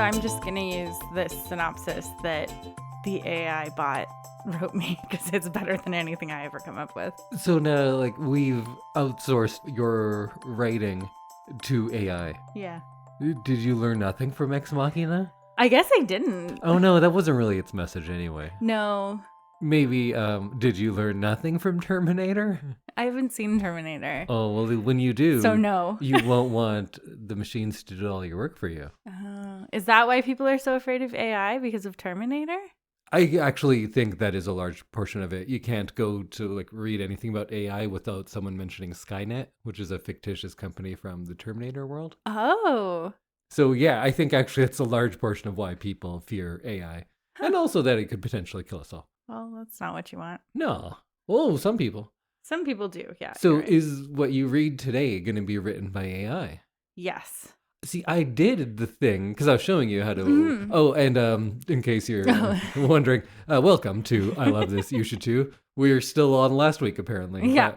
So I'm just going to use this synopsis that the AI bot wrote me because it's better than anything I ever come up with. So now, like, we've outsourced your writing to AI. Yeah. Did you learn nothing from Ex Machina? I guess I didn't. Oh no, that wasn't really its message anyway. No. Maybe, did you learn nothing from Terminator? I haven't seen Terminator. Oh, well, when you do, So no. you won't want the machines to do all your work for you. Is that why people are so afraid of AI? Because of Terminator? I actually think that is a large portion of it. You can't go to like read anything about AI without someone mentioning Skynet, which is a fictitious company from the Terminator world. Oh. So yeah, I think actually it's a large portion of why people fear AI. Huh. And also that it could potentially kill us all. Well, that's not what you want. No. Oh, some people. Some people do, yeah. So you're right. is what you read today going to be written by AI? Yes. See, I did the thing because I was showing you how to. Mhm. Oh, and in case you're wondering, welcome to I Love This, You Should Too. We're still on last week, apparently. Yeah.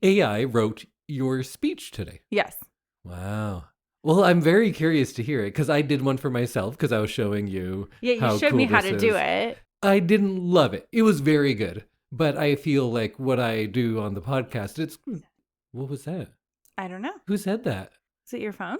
AI wrote your speech today. Yes. Wow. Well, I'm very curious to hear it because I did one for myself because I was showing you. Yeah, you how showed cool me how this to is. do it. I didn't love it. It was very good. But I feel like what I do on the podcast, it's. What was that? I don't know. Who said that? Is it your phone?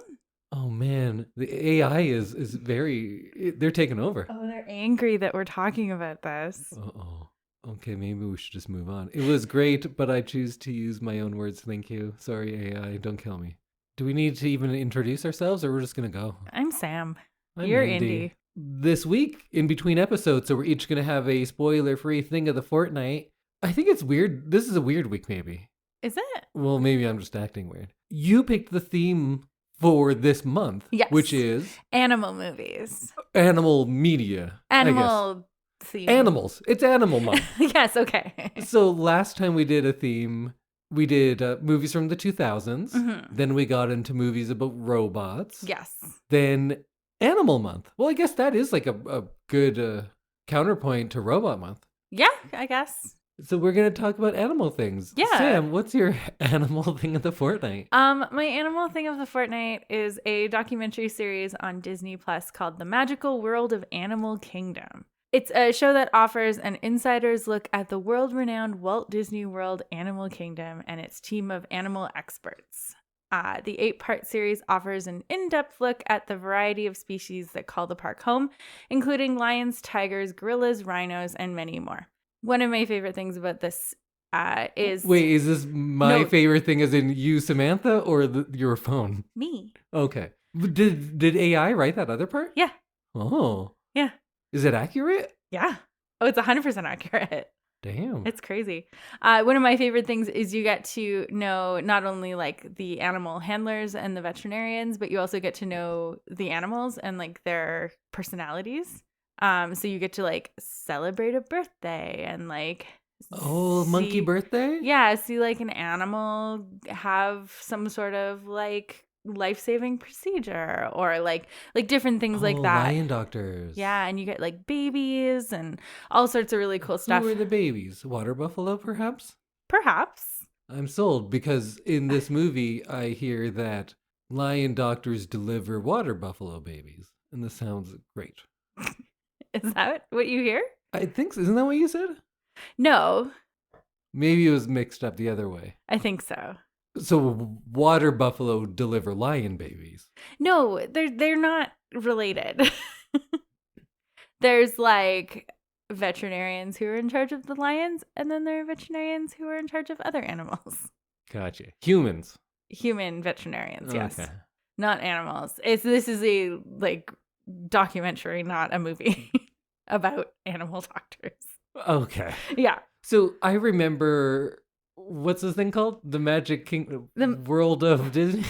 Oh man, the AI is very. They're taking over. Oh, they're angry that we're talking about this. Uh-oh. Okay, maybe we should just move on. It was great, but I choose to use my own words. Thank you. Sorry, AI. Don't kill me. Do we need to even introduce ourselves, or we're just gonna go? I'm Sam. I'm You're Indy. Indy. This week, in between episodes, so we're each gonna have a spoiler-free thing of the fortnight. I think it's weird. This is a weird week, maybe. Is it? Well, maybe I'm just acting weird. You picked the theme for this month, Yes. which is Animal movies. animal media. I guess. Animal theme. Animals. It's Animal Month. Yes, okay. So last time we did a theme, we did movies from the 2000s. Mhm. Then we got into movies about robots. Yes. Then Animal Month. Well, I guess that is like a good counterpoint to Robot Month. Yeah, I guess. So we're going to talk about animal things. Yeah. Sam, what's your animal thing of the fortnight? My animal thing of the fortnight is a documentary series on Disney Plus called The Magical World of Animal Kingdom. It's a show that offers an insider's look at the world-renowned Walt Disney World Animal Kingdom and its team of animal experts. The 8-part series offers an in-depth look at the variety of species that call the park home, including lions, tigers, gorillas, rhinos, and many more. One of my favorite things about this is... Wait, is this my No. favorite thing as in you, Samantha, or your phone? Me. Okay. Did AI write that other part? Yeah. Oh. Yeah. Is it accurate? Yeah. Oh, it's 100% accurate. Damn. It's crazy. One of my favorite things is you get to know not only like the animal handlers and the veterinarians, but you also get to know the animals and like their personalities. So you get to like celebrate a birthday and like monkey see- birthday? Yeah, see like an animal have some sort of like life-saving procedure or like different things like that. Lion doctors. Yeah, and you get like babies and all sorts of really cool stuff. Who are the babies? Water buffalo, perhaps? Perhaps. I'm sold because in this movie, I hear that lion doctors deliver water buffalo babies. And this sounds great. Is that what you hear? I think so. Isn't that what you said? No, Maybe it was mixed up the other way. I think so. So water buffalo deliver lion babies. No, they're not related. There's like veterinarians who are in charge of the lions, and then there are veterinarians who are in charge of other animals. Gotcha. Humans. Human veterinarians, yes. Okay. Not animals. This is a like documentary, not a movie about animal doctors. Okay. Yeah. So I remember, what's this thing called? The Magic Kingdom, World of Disney.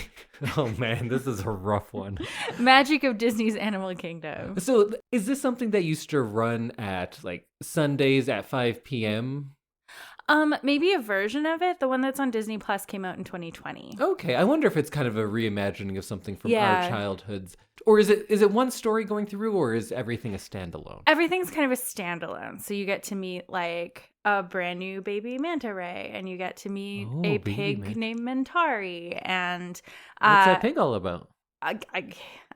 Oh man, this is a rough one. Magic of Disney's Animal Kingdom. So is this something that used to run at like Sundays at 5 p.m.? Maybe a version of it. The one that's on Disney Plus came out in 2020. Okay, I wonder if it's kind of a reimagining of something from our Yeah. childhoods. Or is it one story going through, or is everything a standalone? Everything's kind of a standalone. So you get to meet like a brand new baby manta ray, and you get to meet a baby pig manta. named Mentari, and What's that pig all about? I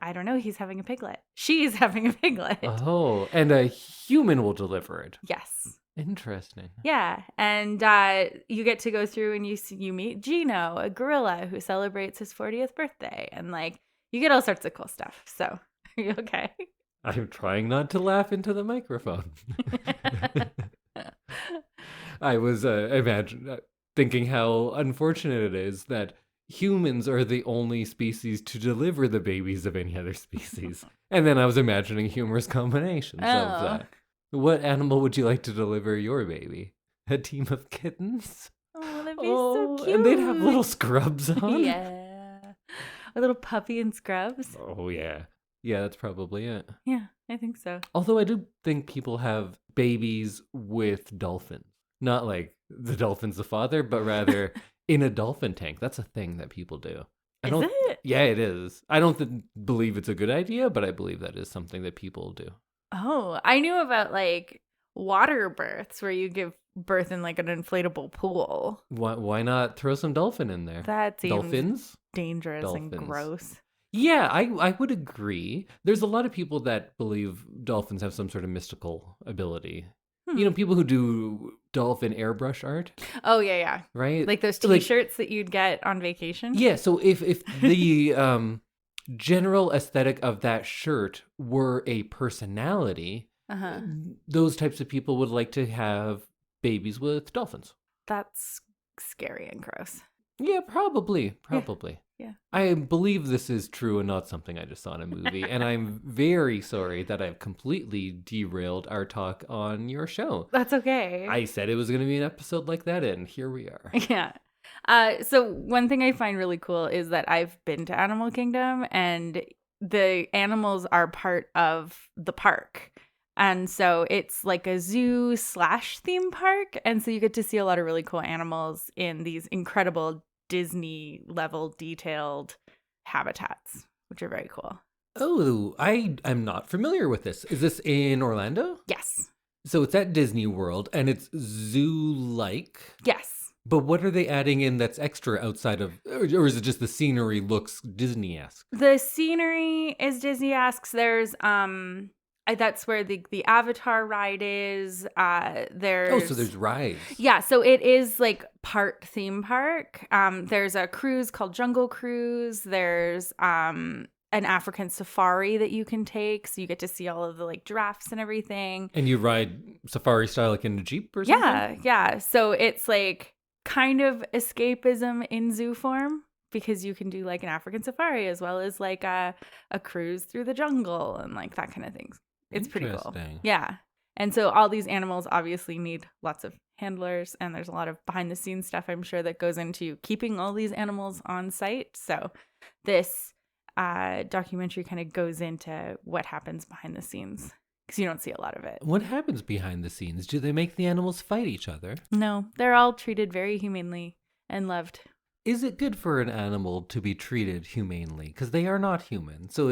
I don't know. He's having a piglet. She's having a piglet. Oh, and a human will deliver it. Yes. Interesting. Yeah. And you get to go through and you meet Gino, a gorilla who celebrates his 40th birthday. And like, you get all sorts of cool stuff. So are you okay? I'm trying not to laugh into the microphone. I was thinking how unfortunate it is that humans are the only species to deliver the babies of any other species. And then I was imagining humorous combinations of that. What animal would you like to deliver your baby? A team of kittens? Oh, that'd be so cute. And they'd have little scrubs on? Yeah. A little puppy in scrubs. Oh, yeah. Yeah, that's probably it. Yeah, I think so. Although I do think people have babies with dolphins. Not like the dolphin's the father, but rather in a dolphin tank. That's a thing that people do. Is it? Yeah, it is. I don't believe it's a good idea, but I believe that is something that people do. Oh, I knew about like water births where you give birth in like an inflatable pool. Why not throw some dolphin in there? That seems Dolphins? dangerous Dolphins. and gross. Yeah, I would agree. There's a lot of people that believe dolphins have some sort of mystical ability. You know, people who do dolphin airbrush art. Oh, yeah. Right? Like those t-shirts that you'd get on vacation. Yeah, so if the general aesthetic of that shirt were a personality, those types of people would like to have babies with dolphins. That's scary and gross. Yeah, probably. Yeah. I believe this is true and not something I just saw in a movie. And I'm very sorry that I've completely derailed our talk on your show. That's okay. I said it was going to be an episode like that, and here we are. Yeah. So one thing I find really cool is that I've been to Animal Kingdom, and the animals are part of the park. And so it's like a zoo / theme park. And so you get to see a lot of really cool animals in these incredible Disney level detailed habitats, which are very cool. Oh, I'm not familiar with this. Is this in Orlando? Yes. So it's at Disney World and it's zoo-like? Yes. But what are they adding in that's extra outside of, or is it just the scenery looks Disney-esque? The scenery is Disney-esque. There's, that's where the Avatar ride is. So there's rides. Yeah, so it is like part theme park. There's a cruise called Jungle Cruise. There's an African safari that you can take, so you get to see all of the like giraffes and everything. And you ride safari style like in a Jeep or something? Yeah. So it's like kind of escapism in zoo form, because you can do like an African safari as well as like a cruise through the jungle and like that kind of thing. It's pretty cool. Yeah. And so all these animals obviously need lots of handlers, and there's a lot of behind the scenes stuff, I'm sure, that goes into keeping all these animals on site. So this documentary kind of goes into what happens behind the scenes, because you don't see a lot of it. What happens behind the scenes? Do they make the animals fight each other? No, they're all treated very humanely and loved. Is it good for an animal to be treated humanely? Because they are not human. So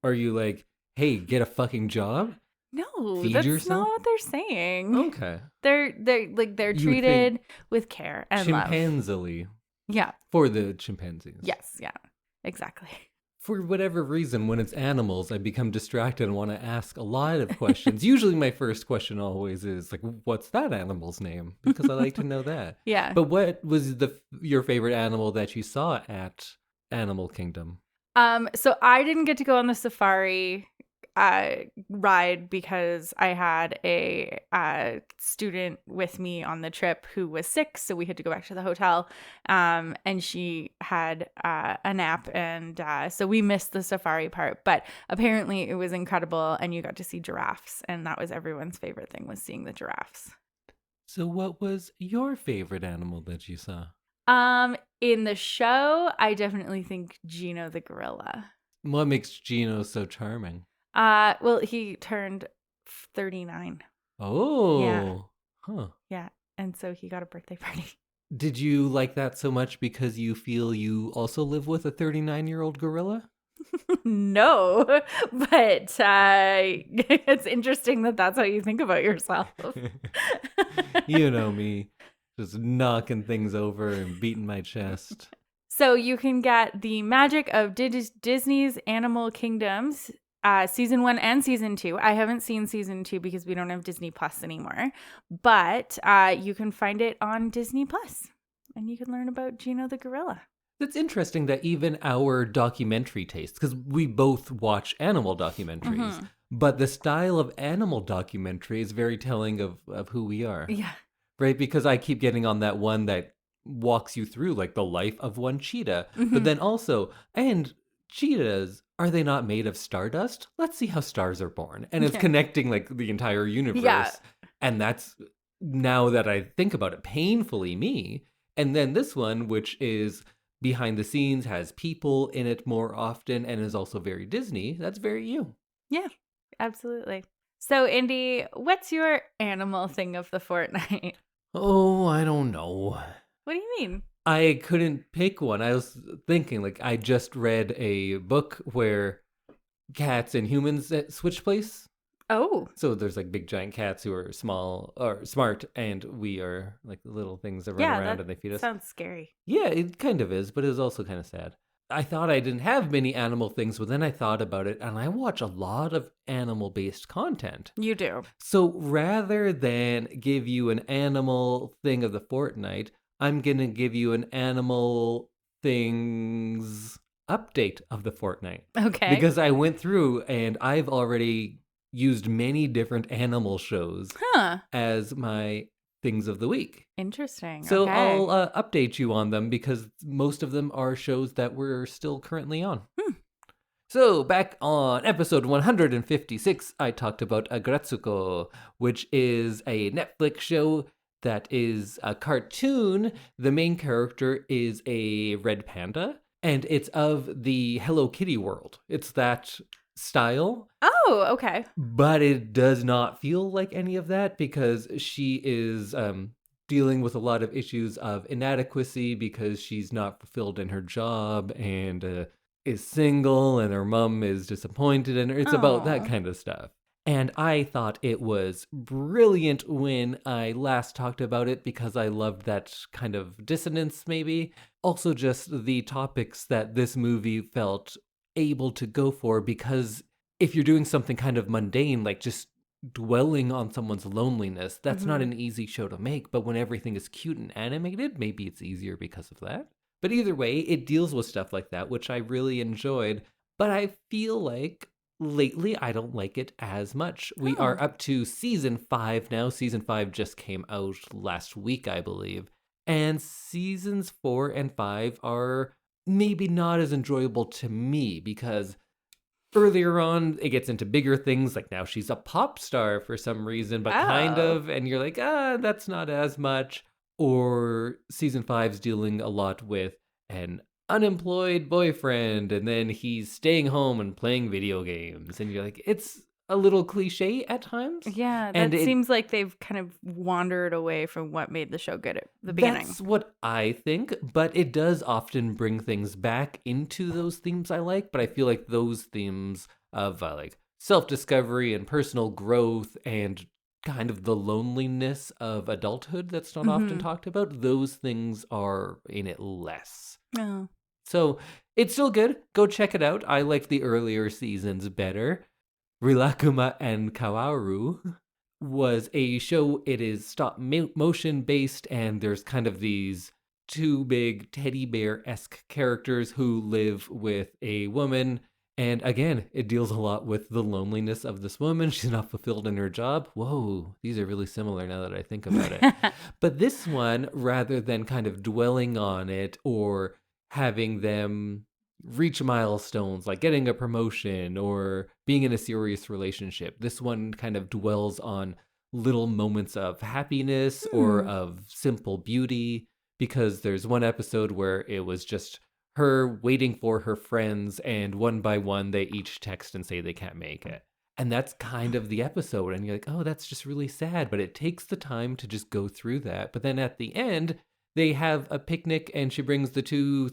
are you like, hey, get a fucking job? No, Feed that's yourself? not what they're saying. Okay. They're treated with care and love. Chimpanzee. Yeah. For the chimpanzees. Yes, yeah. Exactly. For whatever reason, when it's animals, I become distracted and want to ask a lot of questions. Usually my first question always is like, what's that animal's name? Because I like to know that. Yeah. But what was your favorite animal that you saw at Animal Kingdom? So I didn't get to go on the safari ride because I had a student with me on the trip who was sick, so we had to go back to the hotel, and she had a nap, and so we missed the safari part. But apparently it was incredible, and you got to see giraffes, and that was everyone's favorite thing, was seeing the giraffes. So what was your favorite animal that you saw? In the show, I definitely think Gino the gorilla. What makes Gino so charming? Well, he turned 39. Oh. Yeah. Huh. Yeah. And so he got a birthday party. Did you like that so much because you feel you also live with a 39-year-old gorilla? No, but it's interesting that that's how you think about yourself. You know me, just knocking things over and beating my chest. So you can get The Magic of Disney's Animal Kingdoms, season 1 and season 2. I haven't seen season 2 because we don't have Disney Plus anymore, but you can find it on Disney Plus, and you can learn about Gino the gorilla. It's interesting that even our documentary tastes, because we both watch animal documentaries, but the style of animal documentary is very telling of who we are. Yeah. Right? Because I keep getting on that one that walks you through like the life of one cheetah, but then also, and cheetahs, are they not made of stardust? Let's see how stars are born. And it's connecting like the entire universe. Yeah. And that's, now that I think about it, painfully me. And then this one, which is behind the scenes, has people in it more often, and is also very Disney. That's very you. Yeah, absolutely. So, Indy, what's your animal thing of the fortnight? Oh, I don't know. What do you mean? I couldn't pick one. I was thinking, like, I just read a book where cats and humans switch place. Oh. So there's like big giant cats who are small or smart, and we are like the little things that run around and they feed us. Sounds scary. Yeah, it kind of is, but it's also kind of sad. I thought I didn't have many animal things, but then I thought about it, and I watch a lot of animal-based content. You do. So rather than give you an animal thing of the fortnight, I'm going to give you an animal things update of the fortnight. Okay. Because I went through and I've already used many different animal shows as my things of the week. Interesting. So okay. I'll update you on them because most of them are shows that we're still currently on. So back on episode 156, I talked about Aggretsuko, which is a Netflix show that is a cartoon. The main character is a red panda, and it's of the Hello Kitty world. It's that style. Oh, okay. But it does not feel like any of that because she is dealing with a lot of issues of inadequacy because she's not fulfilled in her job and is single and her mom is disappointed in her. It's about that kind of stuff. And I thought it was brilliant when I last talked about it because I loved that kind of dissonance maybe. Also just the topics that this movie felt able to go for, because if you're doing something kind of mundane, like just dwelling on someone's loneliness, that's not an easy show to make. But when everything is cute and animated, maybe it's easier because of that. But either way, it deals with stuff like that, which I really enjoyed. But I feel like lately I don't like it as much. We are up to season 5 now. Season 5 just came out last week, I believe. And seasons 4 and 5 are maybe not as enjoyable to me because earlier on it gets into bigger things, like now she's a pop star for some reason, but kind of, and you're like, that's not as much. Or season 5's dealing a lot with an unemployed boyfriend, and then he's staying home and playing video games, and you're like, it's a little cliche at times. Yeah, that seems like they've kind of wandered away from what made the show good at the beginning. That's what I think, but it does often bring things back into those themes I like, but I feel like those themes of like self-discovery and personal growth and kind of the loneliness of adulthood that's not often talked about, those things are in it less. Oh. So it's still good. Go check it out. I like the earlier seasons better. Rilakuma and Kaoru was a show. It is stop motion based, and there's kind of these two big teddy bear-esque characters who live with a woman. And again, it deals a lot with the loneliness of this woman. She's not fulfilled in her job. Whoa, these are really similar now that I think about it. But this one, rather than kind of dwelling on it or having them reach milestones like getting a promotion or being in a serious relationship, this one kind of dwells on little moments of happiness or of simple beauty, because there's one episode where it was just her waiting for her friends, and one by one they each text and say they can't make it. And that's kind of the episode, and you're like, oh, that's just really sad, but it takes the time to just go through that. But then at the end, they have a picnic, and she brings the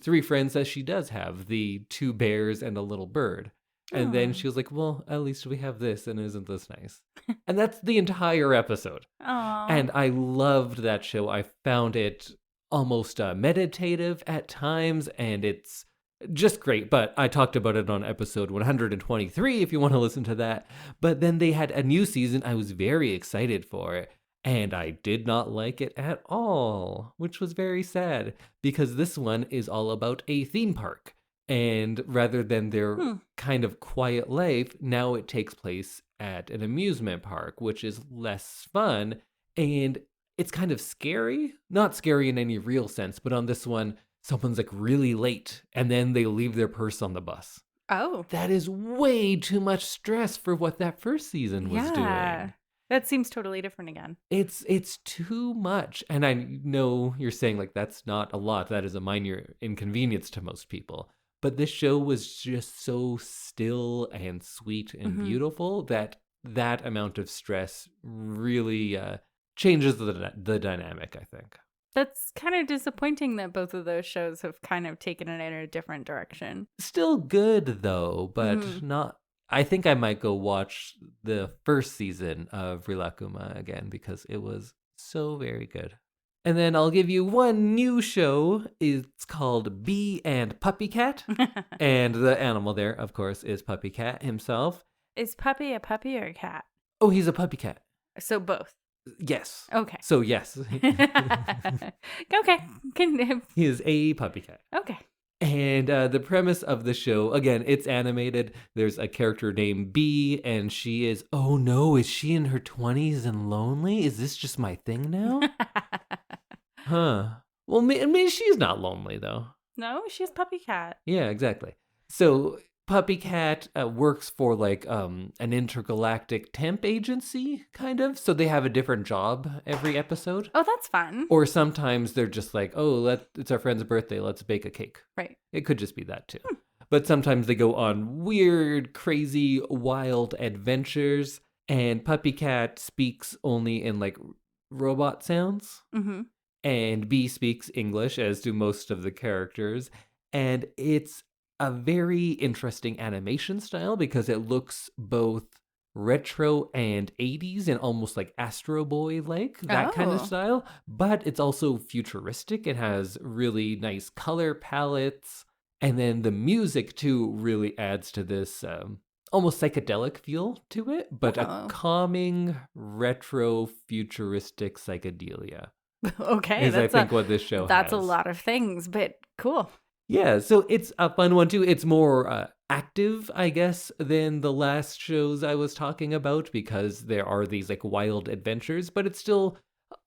3 friends that she does have, the 2 bears and a little bird. And then she was like, well, at least we have this, and isn't this nice? And that's the entire episode. Aww. And I loved that show. I found it almost meditative at times, and it's just great. But I talked about it on episode 123 if you want to listen to that. But then they had a new season. I was very excited for it, and I did not like it at all, which was very sad because this one is all about a theme park. And rather than their kind of quiet life, now it takes place at an amusement park, which is less fun. And it's kind of scary. Not scary in any real sense, but on this one, someone's like really late and then they leave their purse on the bus. Oh. That is way too much stress for what that first season was doing. That seems totally different again. It's too much. And I know you're saying like that's not a lot. That is a minor inconvenience to most people. But this show was just so still and sweet and beautiful that amount of stress really changes the dynamic, I think. That's kind of disappointing that both of those shows have kind of taken it in a different direction. Still good, though, but not... I think I might go watch the first season of Rilakuma again because it was so very good. And then I'll give you one new show. It's called Bee and Puppycat. And the animal there, of course, is Puppycat himself. Is Puppy a puppy or a cat? Oh, he's a puppycat. So both? Yes. Okay. So yes. Okay. He is a puppycat. Okay. And the premise of the show, again, it's animated. There's a character named Bee, and she is, oh no, is she in her 20s and lonely? Is this just my thing now? Huh. Well, maybe she's not lonely, though. No, she's Puppycat. Yeah, exactly. So Puppycat works for like an intergalactic temp agency, kind of. So they have a different job every episode. Oh, that's fun. Or sometimes they're just like, oh, it's our friend's birthday. Let's bake a cake. Right. It could just be that too. But sometimes they go on weird, crazy, wild adventures. And Puppycat speaks only in like robot sounds. Mm-hmm. And Bee speaks English, as do most of the characters. And it's a very interesting animation style because it looks both retro and 80s and almost like Astro Boy-like, that kind of style. But it's also futuristic. It has really nice color palettes. And then the music, too, really adds to this almost psychedelic feel to it, but a calming, retro, futuristic psychedelia. Okay, I think what this show that's has. A lot of things, but cool. Yeah, so it's a fun one too. It's more active, I guess, than the last shows I was talking about because there are these like wild adventures, but it's still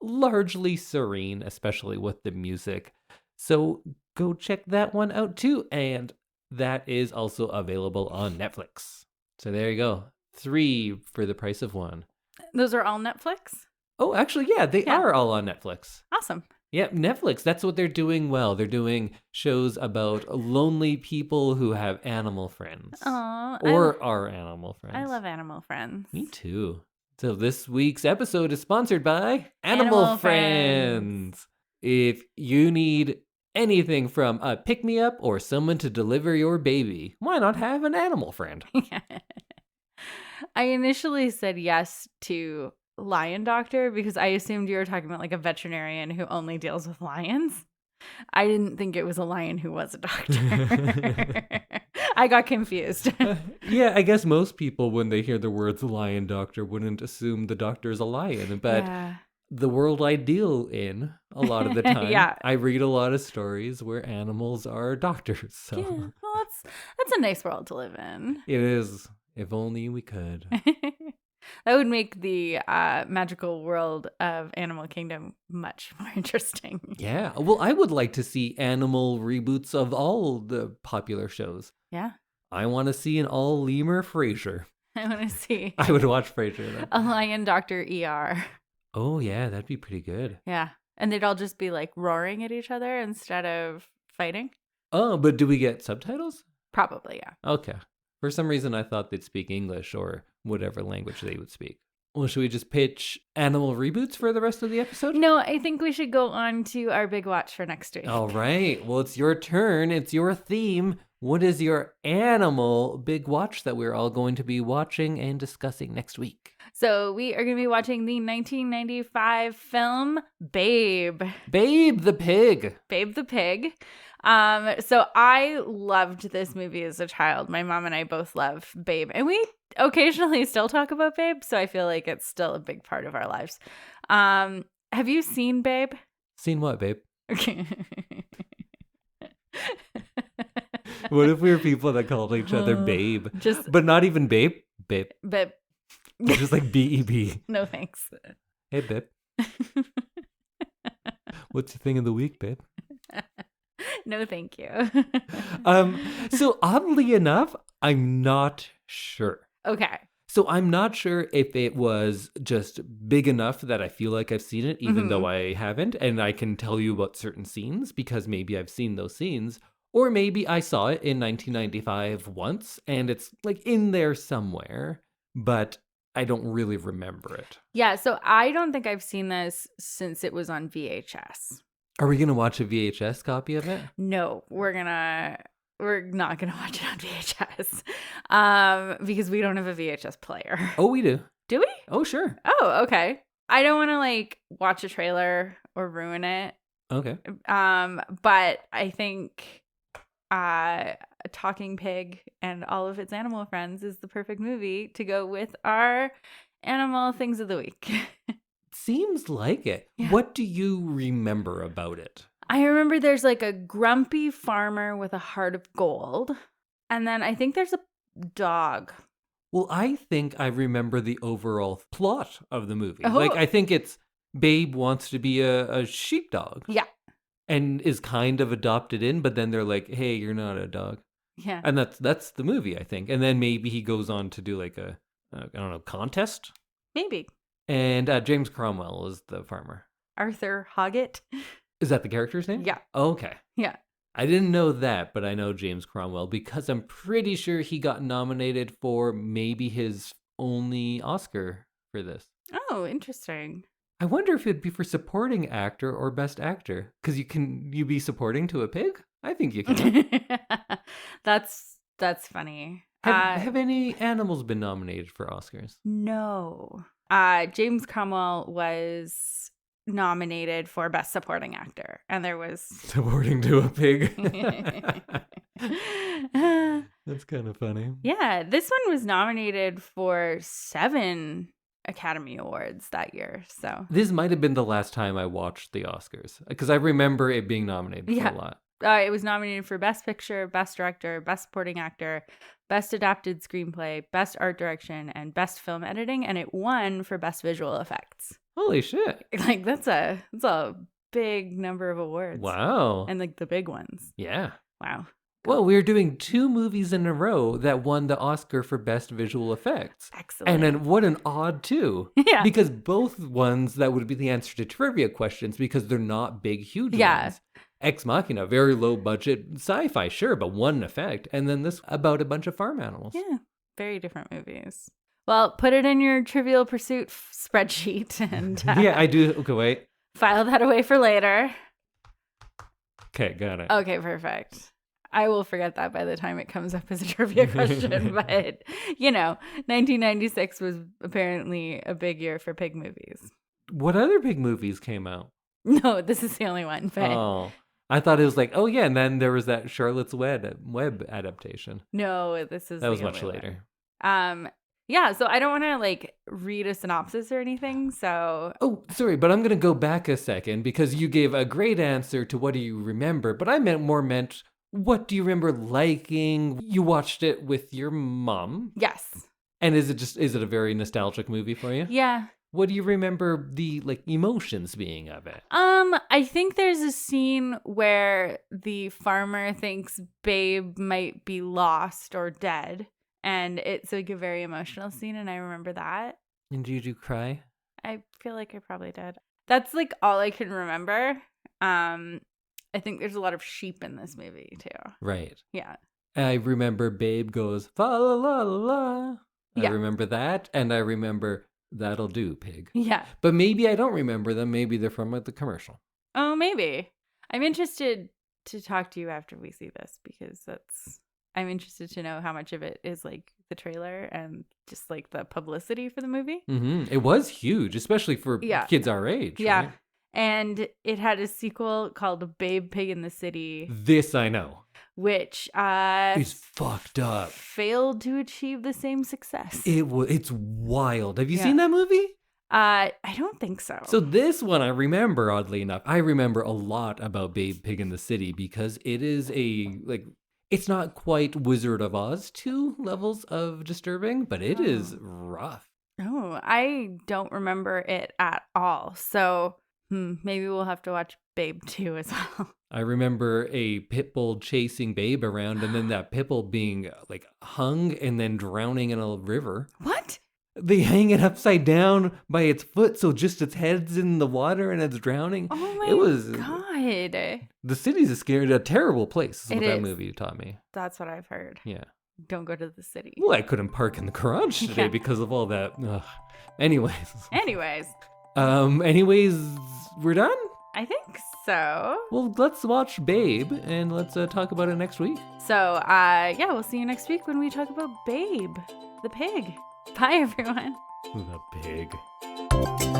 largely serene, especially with the music. So go check that one out too, and that is also available on Netflix. So there you go. 3 for the price of 1. Those are all Netflix? Oh, actually, yeah, they are all on Netflix. Awesome. Yeah, Netflix, that's what they're doing well. They're doing shows about lonely people who have animal friends. Aww. Or are animal friends. I love animal friends. Me too. So this week's episode is sponsored by Animal Friends. If you need anything from a pick-me-up or someone to deliver your baby, why not have an animal friend? I initially said yes to lion doctor because I assumed you were talking about like a veterinarian who only deals with lions. I didn't think it was a lion who was a doctor. I got confused. Yeah, I guess most people when they hear the words lion doctor wouldn't assume the doctor is a lion, but the world I deal in a lot of the time, I read a lot of stories where animals are doctors. So well, that's a nice world to live in. It is. If only we could. That would make the magical world of Animal Kingdom much more interesting. Yeah. Well, I would like to see animal reboots of all the popular shows. Yeah. I want to see an all lemur Frasier. I want to see. I would watch Frasier though. A lion doctor ER. Oh, yeah. That'd be pretty good. Yeah. And they'd all just be like roaring at each other instead of fighting. Oh, but do we get subtitles? Probably, yeah. Okay. For some reason, I thought they'd speak English or whatever language they would speak. Well, should we just pitch animal reboots for the rest of the episode? No, I think we should go on to our big watch for next week. All right. Well, it's your turn. It's your theme. What is your animal big watch that we're all going to be watching and discussing next week? So we are going to be watching the 1995 film Babe. Babe the pig. Babe the pig. So I loved this movie as a child. My mom and I both love Babe. And we occasionally still talk about Babe, so I feel like it's still a big part of our lives. Have you seen Babe? Seen what, babe? Okay. What if we were people that called each other babe? But not even babe? Babe. Babe. Just like B-E-B. No thanks. Hey, babe. What's your thing of the week, babe? No, thank you. So oddly enough, I'm not sure. Okay. So I'm not sure if it was just big enough that I feel like I've seen it, even though I haven't, and I can tell you about certain scenes because maybe I've seen those scenes, or maybe I saw it in 1995 once and it's like in there somewhere, but I don't really remember it. Yeah, so I don't think I've seen this since it was on VHS. Are we going to watch a VHS copy of it? No, we're not gonna watch it on VHS, because we don't have a VHS player. Oh, we do. Do we? Oh, sure. Oh, okay. I don't want to like watch a trailer or ruin it. Okay. But I think a talking pig and all of its animal friends is the perfect movie to go with our animal things of the week. Seems like it. Yeah. What do you remember about it? I remember there's like a grumpy farmer with a heart of gold. And then I think there's a dog. Well, I think I remember the overall plot of the movie. Oh. Like, I think it's Babe wants to be a sheepdog. Yeah. And is kind of adopted in, but then they're like, hey, you're not a dog. Yeah. And that's the movie, I think. And then maybe he goes on to do like a I don't know, contest? Maybe. And James Cromwell is the farmer. Arthur Hoggett. Is that the character's name? Yeah. Okay. Yeah. I didn't know that, but I know James Cromwell because I'm pretty sure he got nominated for maybe his only Oscar for this. Oh, interesting. I wonder if it'd be for supporting actor or best actor. Because you be supporting to a pig? I think you can. That's funny. Have any animals been nominated for Oscars? No. James Cromwell was nominated for Best Supporting Actor, and there was supporting to a pig. That's kind of funny. Yeah, this one was nominated for 7 Academy Awards that year. So this might have been the last time I watched the Oscars because I remember it being nominated for a lot. It was nominated for Best Picture, Best Director, Best Supporting Actor, Best Adapted Screenplay, Best Art Direction, and Best Film Editing, and it won for Best Visual Effects. Holy shit. Like, that's a big number of awards. Wow. And, like, the big ones. Yeah. Wow. Well, we're doing 2 movies in a row that won the Oscar for Best Visual Effects. Excellent. And then what an odd 2. Yeah. Because both ones that would be the answer to trivia questions because they're not big, huge ones. Ex Machina, very low budget sci-fi, sure, but one effect. And then this about a bunch of farm animals. Yeah. Very different movies. Well, put it in your Trivial Pursuit spreadsheet and yeah, I do. Okay, wait. File that away for later. Okay, got it. Okay, perfect. I will forget that by the time it comes up as a trivia question, but 1996 was apparently a big year for pig movies. What other pig movies came out? No, this is the only one. But... Oh, I thought it was like, oh yeah, and then there was that Charlotte's Web adaptation. No, that was much later. Yeah, so I don't want to like read a synopsis or anything, so... Oh, sorry, but I'm going to go back a second because you gave a great answer to what do you remember, but I meant what do you remember liking? You watched it with your mom? Yes. And is it a very nostalgic movie for you? Yeah. What do you remember the like emotions being of it? I think there's a scene where the farmer thinks Babe might be lost or dead. And it's like a very emotional scene, and I remember that. And did you cry? I feel like I probably did. That's like all I can remember. I think there's a lot of sheep in this movie too. Right. Yeah. I remember Babe goes, fa la la la. Yeah. I remember that, and I remember That'll Do, Pig. Yeah. But maybe I don't remember them. Maybe they're from like the commercial. Oh, maybe. I'm interested to talk to you after we see this because I'm interested to know how much of it is like the trailer and just like the publicity for the movie. It was huge, especially for kids our age. Yeah. Right? And it had a sequel called Babe Pig in the City. This I know. Which is fucked up. Failed to achieve the same success. It's wild. Have you seen that movie? I don't think so. So this one I remember, oddly enough. I remember a lot about Babe Pig in the City because it is it's not quite Wizard of Oz 2 levels of disturbing, but it is rough. Oh, I don't remember it at all. So maybe we'll have to watch Babe 2 as well. I remember a pit bull chasing Babe around and then that pit bull being like hung and then drowning in a river. What? They hang it upside down by its foot, so just its head's in the water and it's drowning. Oh my God. The city's a terrible place, is what that is. movie taught me. That's what I've heard. Yeah. Don't go to the city. Well, I couldn't park in the garage today because of all that. Ugh. Anyways, we're done? I think so. Well, let's watch Babe and let's talk about it next week. So, we'll see you next week when we talk about Babe, the pig. Bye, everyone. The pig.